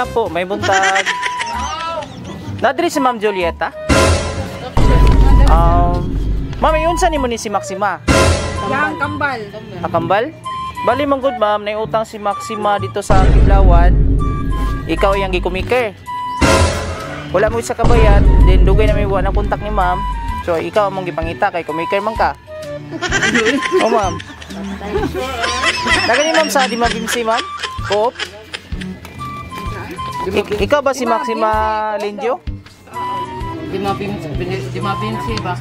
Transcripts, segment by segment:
na po, may buntag. Nadri si Ma'am Julieta. Ma'am, yun saan mo ni si Maxima? Yang kambal. Kambal? Bali mong good ma'am, naiutang si Maxima dito sa Kiblawan. Ikaw yung gikumiker. Wala mo isa kabayad, then dugay na may buwan ang kontak ni ma'am. So ikaw mong gipangita kay kumiker man ka. Oh ma'am. Nagani ma'am sa di mabimsi ma'am? Coop? Ikaw ba si Maxima Linjo? Di mabinsi ba?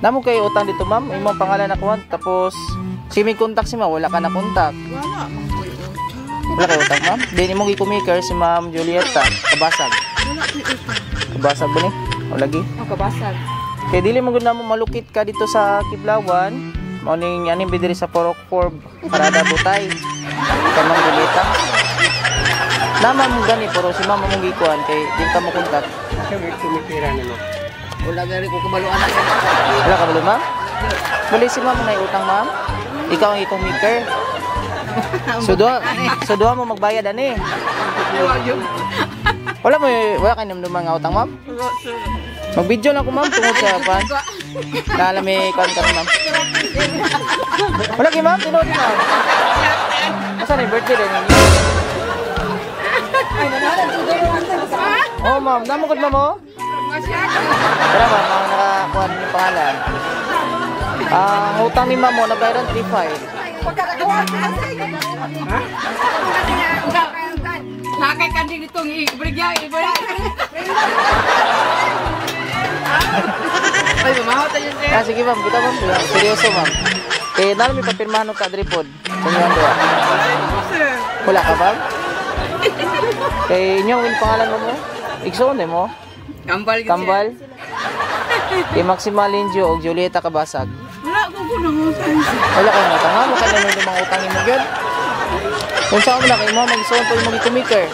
Namo kayo utang dito ma'am, imong pangalan na kuwan, tapos si may kontak si ma'am, wala ka na kontak. Wala kayo utang ma'am? Then imong gikumiker si Ma'am Julieta, kabasag. Kabasag ba ni? O lagi? O kabasag. Kaya dili mo na mo malukit ka dito sa Kiblawan, mauning yanin bidiri sa Porok Corp, Parada Butay, kay Ma'am Julieta. Nama mo gani, pero si ma'am mong gikuhan, kay di ka mo kontak. Kumikira na mo. Wala gari ko kabaluan na. Wala ka ba ma'am? Bali si ma'am na utang ma'am. Ikaw ang ikumiker. So duha mo magbayad ani. Wala kayo namduman nga utang ma'am? Mag-video lang ko ma'am tungod sa pan. Naalami kan ka ma'am. Wala kayo ma'am, tinod ma'am. Masa na yung birthday rin ninyo? Oh ma'am, namukod ma'am mo? Tara ma'am, ang nakakuha yung pangalan. Ang utang ni ma'am mo, nabayaran 3.5. Nakay kanding itong ibrigya, Ay, mamahot tayo sir. Sige ma'am, kita ma'am. Seryoso ma'am. Kaya nalang may papirmahan ka dripod. Sa inyo ang doa. Wala ka ma'am? Kaya inyo, yung pangalan mo? Iksoon mo? Kambal. Kambal? Kay Maxima Linjo o Julieta Kabasag. Wala ko po nang utang. Wala kayong utang ha? Mukha naman yung mga utangin mo yun. Kung saan mo na kayo mo, mag-isoon po yung mag-itumiker.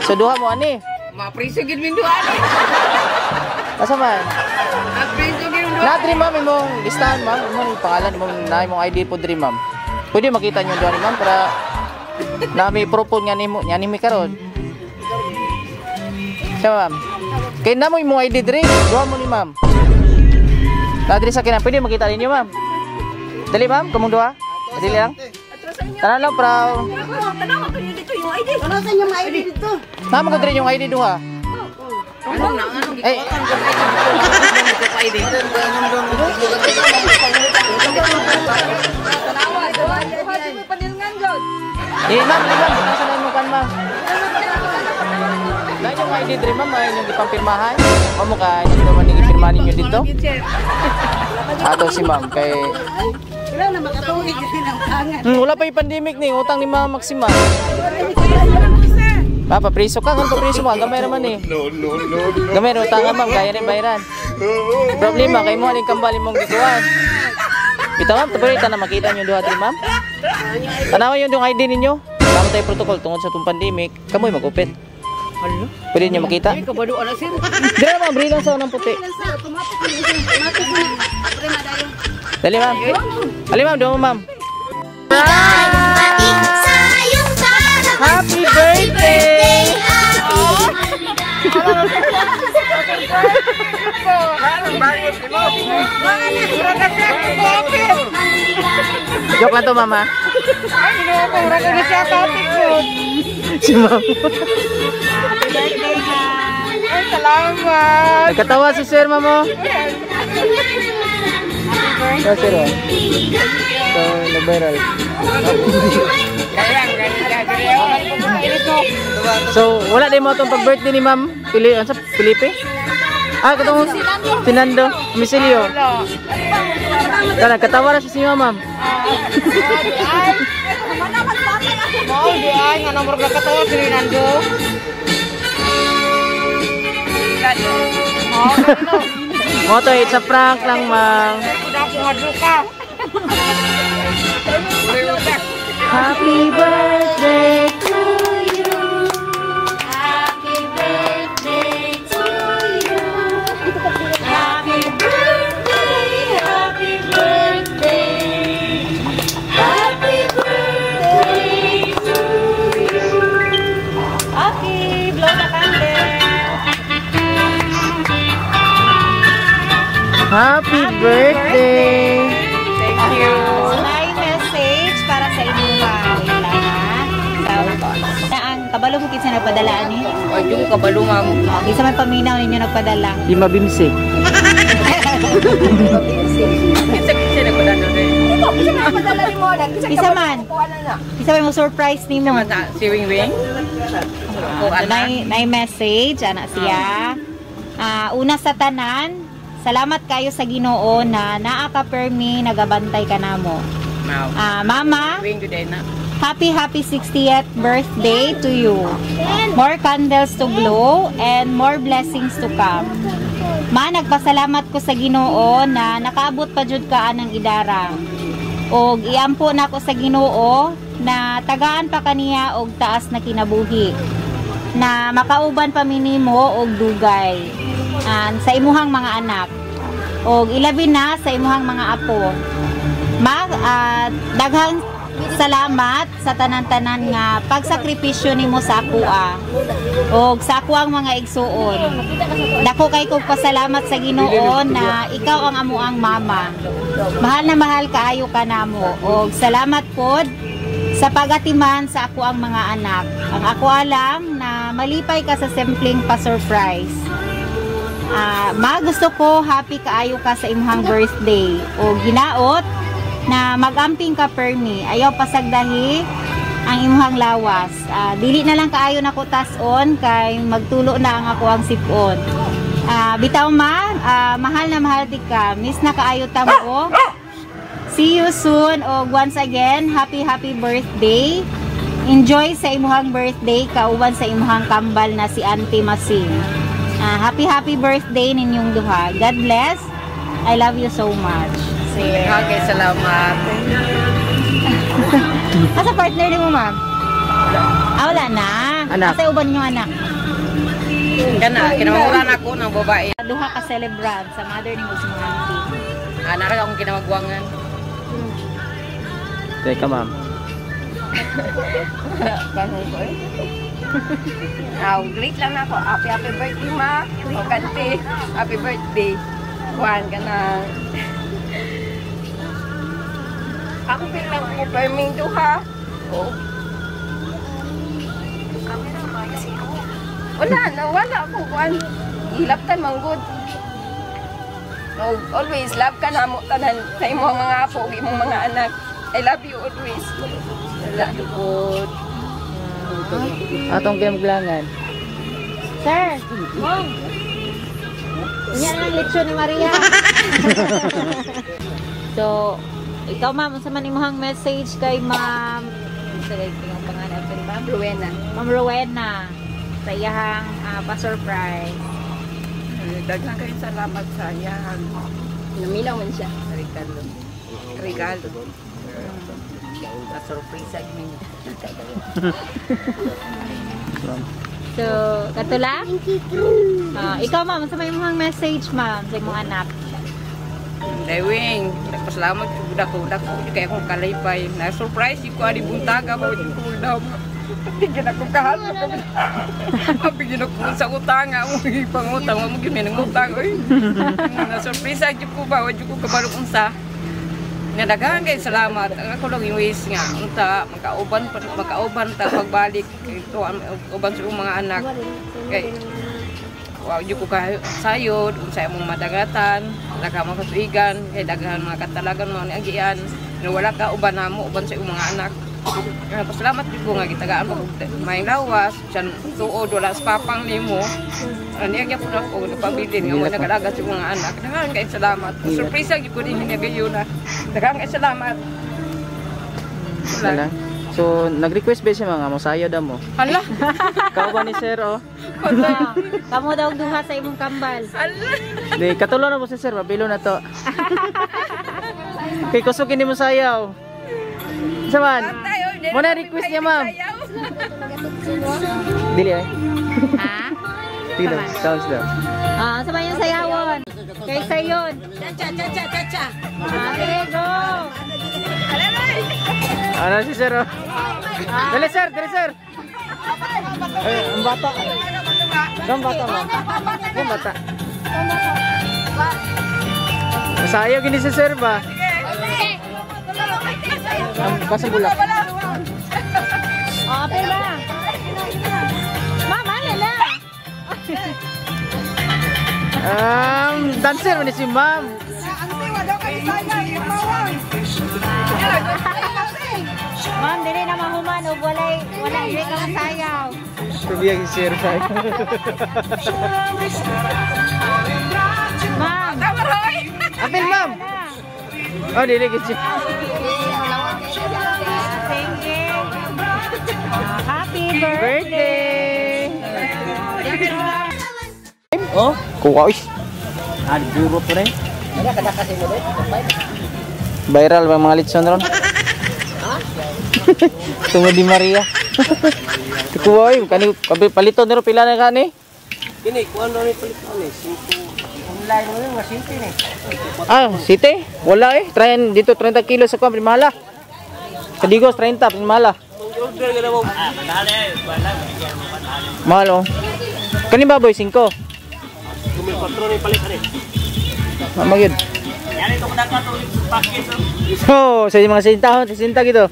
So duha mo ani? Mapriso gid min duha ani. Asa man? Mapriso gid min duha. Natri ma'am, imong listahan ma'am. Imong pangalan, imong ID po diri ma'am. Pwede makita nyo doon ni ma'am para na may propon nga nimi karon. Siya ma'am. Kaya na mo imong ID diri, duha mo ni ma'am. Natri sa kina, pwede makita ninyo ma'am. Dali ma'am, kamong duha. Dali lang. Tanan lang para Tanong ko dito yung ID. Ano sa yung ID dito? Nama ko diri yung ID duha. Anong gikutan ko ID? Ma'am, butasan na mo kan ma'am. Na yung ID diri ma'am, ay yung ipampirmahan. Mamo ka yung naman ning ipirmahan ninyo dito. Ato si ma'am kay Wala na makatuwid din ang pangan. wala pa yung pandemic ni utang ni Ma'am Maxima. Papa, preso ka kung preso mo, gamay naman eh. No. Gamay ro utang ma'am, kaya rin bayaran. Problema kay mo aning kambal imong gikuan. Bitaw ma'am, tabarita na makita niyo duha diri ma'am. Tanawa yung ID ninyo. Tama tayo protocol tungod sa tong pandemic. Kamoy magupit. Hello. Pwede niyo makita? Ay kabaluan na sir. Dira ma'am, brilang sa nang puti. Dali ma'am. Dali ma'am, doon mo ma'am. Happy birthday! Joke lang to mama. Si ma'am. Ay salamat. Nagkatawa si sir mamo. So sir oh. So nag-viral. So wala din mo itong pag-birthday ni ma'am Felipe? Ah, katong si Nando, Misilio. Kana katawa na si ma'am. Mau doa nga nomor katawa si Nando. Mo to, it's a prank lang ma'am. Udah aku ngadu ka. Happy birthday to you. Happy birthday to you. Happy birthday, happy birthday. Happy birthday to you. Happy Happy birthday! Thank you. May message para sa inyo ha. Wait lang ha. So, ang kabalo mo kinsa nagpadala ni? Ay, yung kabalo nga mo. Isa may paminaw ninyo nagpadala. Di mabimsi. Kasi nagpadala rin. Isa man. Isa may mo surprise ni mo. Si Wing Wing. Nay message ana siya. Una sa tanan, salamat kayo sa Ginoo na naa ka permi nagabantay ka namo. Mama, Wing today na. happy 60th birthday to you. More candles to blow and more blessings to come. Ma, nagpasalamat ko sa Ginoo na nakaabot pa jud ka anang idarang. Og iampo na ko sa Ginoo na tagaan pa kaniya og taas na kinabuhi. Na makauban pa minimo og dugay sa imuhang mga anak. Og ilabi na sa imuhang mga apo. Daghang salamat sa tanan-tanan nga pagsakripisyo nimo sa akoa og sa akoang mga igsuon. Dako kay kog pasalamat sa Ginoo na ikaw ang amuang mama. Mahal na mahal kaayo ka namo og salamat pod sa pagatiman sa akoang mga anak. Ang ako alam na malipay ka sa simpleng pa-surprise. Gusto ko happy kaayo ka sa imong birthday og ginaot na magamping ka permi, ayaw pasagdahi ang imuhang lawas. Dili na lang kaayo na ko tason kay magtulo na ang ako ang sipon. Bitaw mahal na mahal di ka. Miss na kaayo tamo. See you soon og once again, happy birthday. Enjoy sa imuhang birthday kauban sa imuhang kambal na si Auntie Masin. Happy birthday ninyong duha. God bless. I love you so much. Okay, salamat. Asa partner ni mo, ma'am? Wala na. Anak. Asa uban yung anak? Kana, kinamamulan ako ng babae. Duha ka celebrant sa mother ni mo si mga auntie. Nara akong kinamagwangan. Teka, ma'am. Great lang ako. Happy birthday, ma. Kante. Happy birthday. Juan ka na. Ako bilang ko perming to ha. Wala ako Juan. Hilaptan manggod. Always love ka na mo tanan sa imong mga apo, imong mga anak. I love you always. I love you good. Atong kinamaglangan. Sir, mom. Yan ang lechon ni Maria. So, ikaw ma'am, unsa man imong message kay ma'am? Sa yung pangalan ni ma'am Rowena. Ma'am Rowena sa iyang pa-surprise. Daghang kayo salamat sa iyahan. Namilaw man siya. Regalo. Na-surprise sa inyo. So, katula? Ikaw ma'am, unsa man imong message ma'am sa imong anak? Dewing, nagpasalamat ko dako kaya akong kalipay. Na-surprise ko ani buntaga ba ko daw. Bigyan ako kahal. Bigyan ako sa utang, mo pangutang, mo gimin ng utang oy. Na-surprise ko ba wa ko kabalo unsa. Nga daghan kay salamat. Ang ako lang yung ways nga unta makauban ta pagbalik ito ang uban sa mga anak. Kay wow, di ko kayo sayod, unsay mong madagatan, laka mga katuigan, kay daghan mga katalagan mo ni agian, na wala ka uban namo, uban sa iyong mga anak. Pasalamat ko nga gitagaan mo may lawas, siyan tuod wala sa papang nimo. Ani agya po ako napabilin nga mo nagalaga sa mga anak. Daghan kay salamat. Surprise gyud ko din niya gayon na. Daghan kay salamat. Wala. So, nag-request ba siya mga mosayo daw mo? Hala. Ikaw ba ni sir, oh? Kamu daw duha sa imong kambal. Hala. Di, katulo na mo si sir, mabilo na to. Kay kusukin ni mo sayaw. Saman, muna request niya ma'am. Dili ay. Ha? Dili, sounds daw. Sa yung sayawon. Kay sayon. Cha. Okay, go. Ano si sir, oh? Dali sir, dali sir. Ang bata. Ang bata, ma'am. Ang bata. Masayaw gini si sir ba? Basta bulak. Oh, apel ba? Mama, lala. Dancer man ni si ma'am. Ma'am, dili na mahuman o wala dili ka masayaw. Probiyang si sir ba? Ma'am. Apil ma'am. Oh, dili kasi. Thank you. Happy birthday. Oh, kuha is. Duro to rin. Viral ba mga litson ron? Tungod di Maria. Kuha ay kani palito nero pila na kani? Kini, kuha na rin palit ano eh. 5. Online mo rin, masinti eh. Ah, site? Wala eh. Train dito 30 kilos ako primala. Kadigos 30 primala. Order ka na mo. Mahal oh. Kani baboy 5. Kumil 4 rin palit rin. Mamagid. Yan ito kadaka to yung package. Oh, sa mga sinta gitu.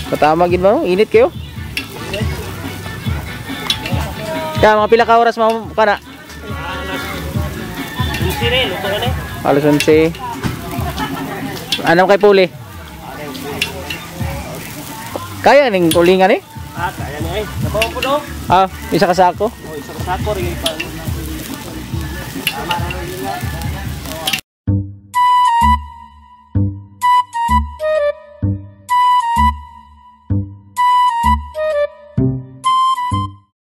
Patama gid mo, init kayo. Kaya mga pila ka oras mo kana? Hindi rin, luto ka na eh. Alas 11. Anong kay puli? Kaya ning ulingan eh? Kaya na eh. Nabawa po daw. Ah, isa ka sako. Isang sako rin yung